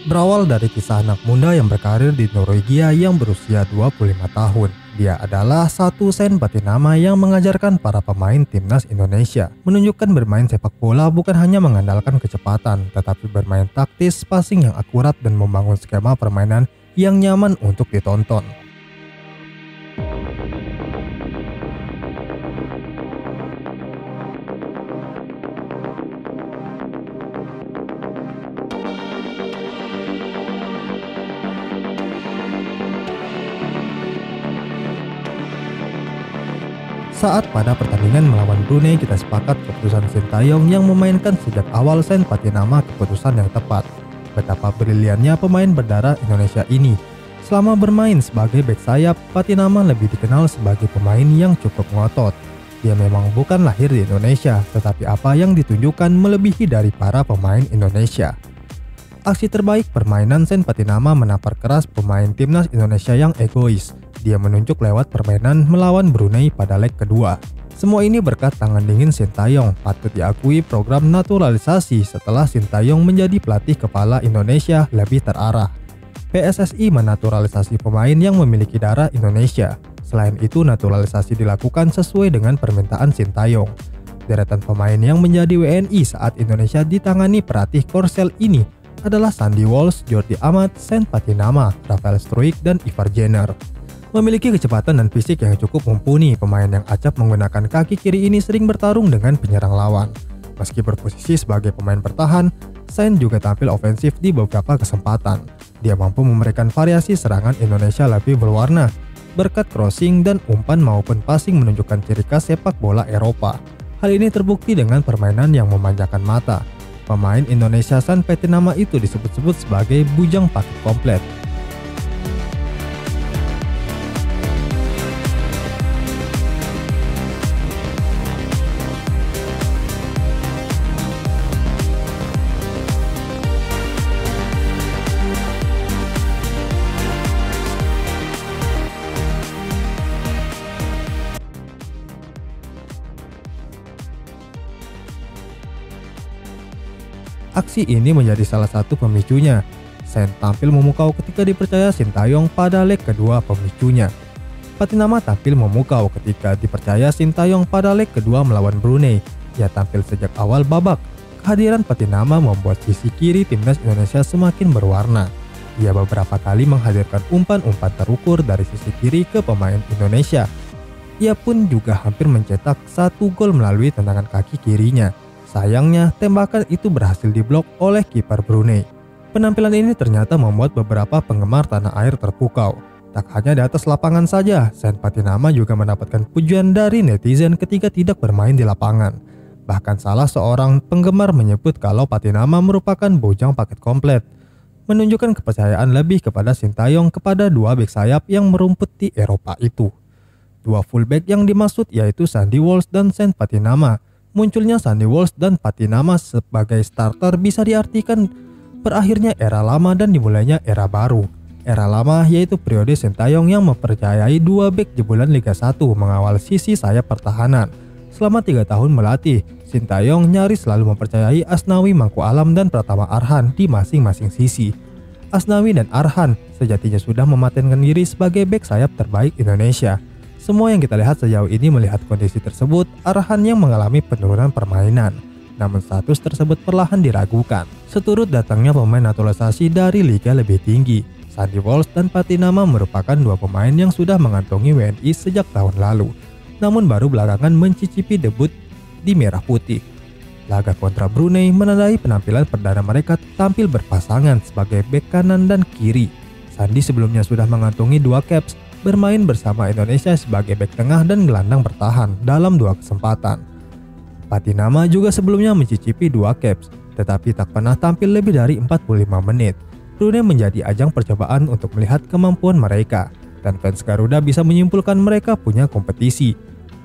Berawal dari kisah anak muda yang berkarir di Norwegia yang berusia 25 tahun. Dia adalah satu Sen Patinama yang mengajarkan para pemain timnas Indonesia menunjukkan bermain sepak bola bukan hanya mengandalkan kecepatan, tetapi bermain taktis, passing yang akurat, dan membangun skema permainan yang nyaman untuk ditonton. Saat pada pertandingan melawan Brunei, kita sepakat keputusan Sintayong yang memainkan sejak awal Sen Patinama keputusan yang tepat. Betapa briliannya pemain berdarah Indonesia ini. Selama bermain sebagai bek sayap, Patinama lebih dikenal sebagai pemain yang cukup ngotot. Dia memang bukan lahir di Indonesia, tetapi apa yang ditunjukkan melebihi dari para pemain Indonesia. Aksi terbaik permainan Sen Patinama menampar keras pemain timnas Indonesia yang egois. Dia menunjuk lewat permainan melawan Brunei pada leg kedua. Semua ini berkat tangan dingin Sintayong. Patut diakui program naturalisasi setelah Sintayong menjadi pelatih kepala Indonesia lebih terarah. PSSI menaturalisasi pemain yang memiliki darah Indonesia. Selain itu, naturalisasi dilakukan sesuai dengan permintaan Sintayong. Deretan pemain yang menjadi WNI saat Indonesia ditangani pelatih Korsel ini adalah Sandy Walsh, Jordi Amat, Sen Patinama, Rafael Struijk, dan Ivar Jenner. Memiliki kecepatan dan fisik yang cukup mumpuni, pemain yang acap menggunakan kaki kiri ini sering bertarung dengan penyerang lawan. Meski berposisi sebagai pemain bertahan, Sen juga tampil ofensif di beberapa kesempatan. Dia mampu memberikan variasi serangan Indonesia lebih berwarna, berkat crossing dan umpan maupun passing menunjukkan ciri khas sepak bola Eropa. Hal ini terbukti dengan permainan yang memanjakan mata. Pemain Indonesia Sen Patinama itu disebut-sebut sebagai bujang paket komplit. Aksi ini menjadi salah satu pemicunya. Sen tampil memukau ketika dipercaya Sintayong pada leg kedua pemicunya. Patinama tampil memukau ketika dipercaya Sintayong pada leg kedua melawan Brunei. Ia tampil sejak awal babak. Kehadiran Patinama membuat sisi kiri timnas Indonesia semakin berwarna. Ia beberapa kali menghadirkan umpan-umpan terukur dari sisi kiri ke pemain Indonesia. Ia pun juga hampir mencetak satu gol melalui tendangan kaki kirinya. Sayangnya, tembakan itu berhasil diblok oleh kiper Brunei. Penampilan ini ternyata membuat beberapa penggemar tanah air terpukau. Tak hanya di atas lapangan saja, Sen Patinama juga mendapatkan pujian dari netizen ketika tidak bermain di lapangan. Bahkan salah seorang penggemar menyebut kalau Patinama merupakan bujang paket komplit, menunjukkan kepercayaan lebih kepada Sintayong kepada dua bek sayap yang merumput di Eropa itu. Dua fullback yang dimaksud yaitu Sandy Walsh dan Sen Patinama. Munculnya Sandy Walsh dan Patinama sebagai starter bisa diartikan berakhirnya era lama dan dimulainya era baru. Era lama yaitu periode Sintayong yang mempercayai dua bek jebolan Liga 1 mengawal sisi sayap pertahanan. Selama 3 tahun melatih, Sintayong nyaris selalu mempercayai Asnawi Mangku Alam dan Pratama Arhan di masing-masing sisi. Asnawi dan Arhan sejatinya sudah mematenkan diri sebagai bek sayap terbaik Indonesia. Semua yang kita lihat sejauh ini melihat kondisi tersebut, Arhan yang mengalami penurunan permainan. Namun status tersebut perlahan diragukan. Seturut datangnya pemain naturalisasi dari liga lebih tinggi, Sandy Walsh dan Patinama merupakan dua pemain yang sudah mengantongi WNI sejak tahun lalu. Namun baru belakangan mencicipi debut di merah putih. Laga kontra Brunei menandai penampilan perdana mereka tampil berpasangan sebagai bek kanan dan kiri. Sandy sebelumnya sudah mengantongi 2 caps, bermain bersama Indonesia sebagai bek tengah dan gelandang bertahan dalam 2 kesempatan. Patinama juga sebelumnya mencicipi 2 caps, tetapi tak pernah tampil lebih dari 45 menit. Brunei menjadi ajang percobaan untuk melihat kemampuan mereka, dan fans Garuda bisa menyimpulkan mereka punya kompetisi.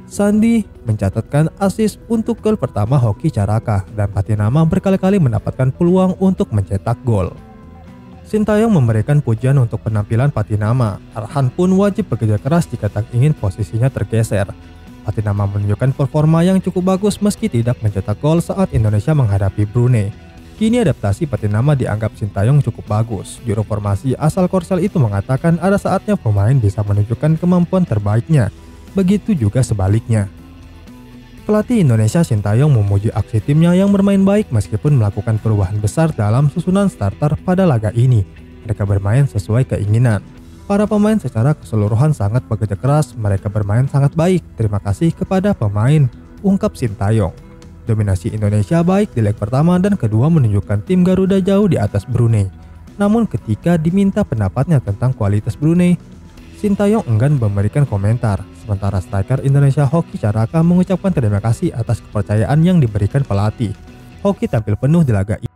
Sandy mencatatkan assist untuk gol pertama Hoki Caraka, dan Patinama berkali-kali mendapatkan peluang untuk mencetak gol. Sintayong memberikan pujian untuk penampilan Patinama. Arhan pun wajib bekerja keras jika tak ingin posisinya tergeser. Patinama menunjukkan performa yang cukup bagus meski tidak mencetak gol saat Indonesia menghadapi Brunei. Kini adaptasi Patinama dianggap Sintayong cukup bagus. Juru formasi asal Korsel itu mengatakan ada saatnya pemain bisa menunjukkan kemampuan terbaiknya. Begitu juga sebaliknya. Pelatih Indonesia Sintayong memuji aksi timnya yang bermain baik meskipun melakukan perubahan besar dalam susunan starter pada laga ini. Mereka bermain sesuai keinginan. Para pemain secara keseluruhan sangat bekerja keras, mereka bermain sangat baik. Terima kasih kepada pemain, ungkap Sintayong. Dominasi Indonesia baik di leg pertama dan kedua menunjukkan tim Garuda jauh di atas Brunei. Namun ketika diminta pendapatnya tentang kualitas Brunei, Sintayong enggan memberikan komentar. Sementara striker Indonesia Hoki Caraka mengucapkan terima kasih atas kepercayaan yang diberikan pelatih. Hoki tampil penuh di laga ini.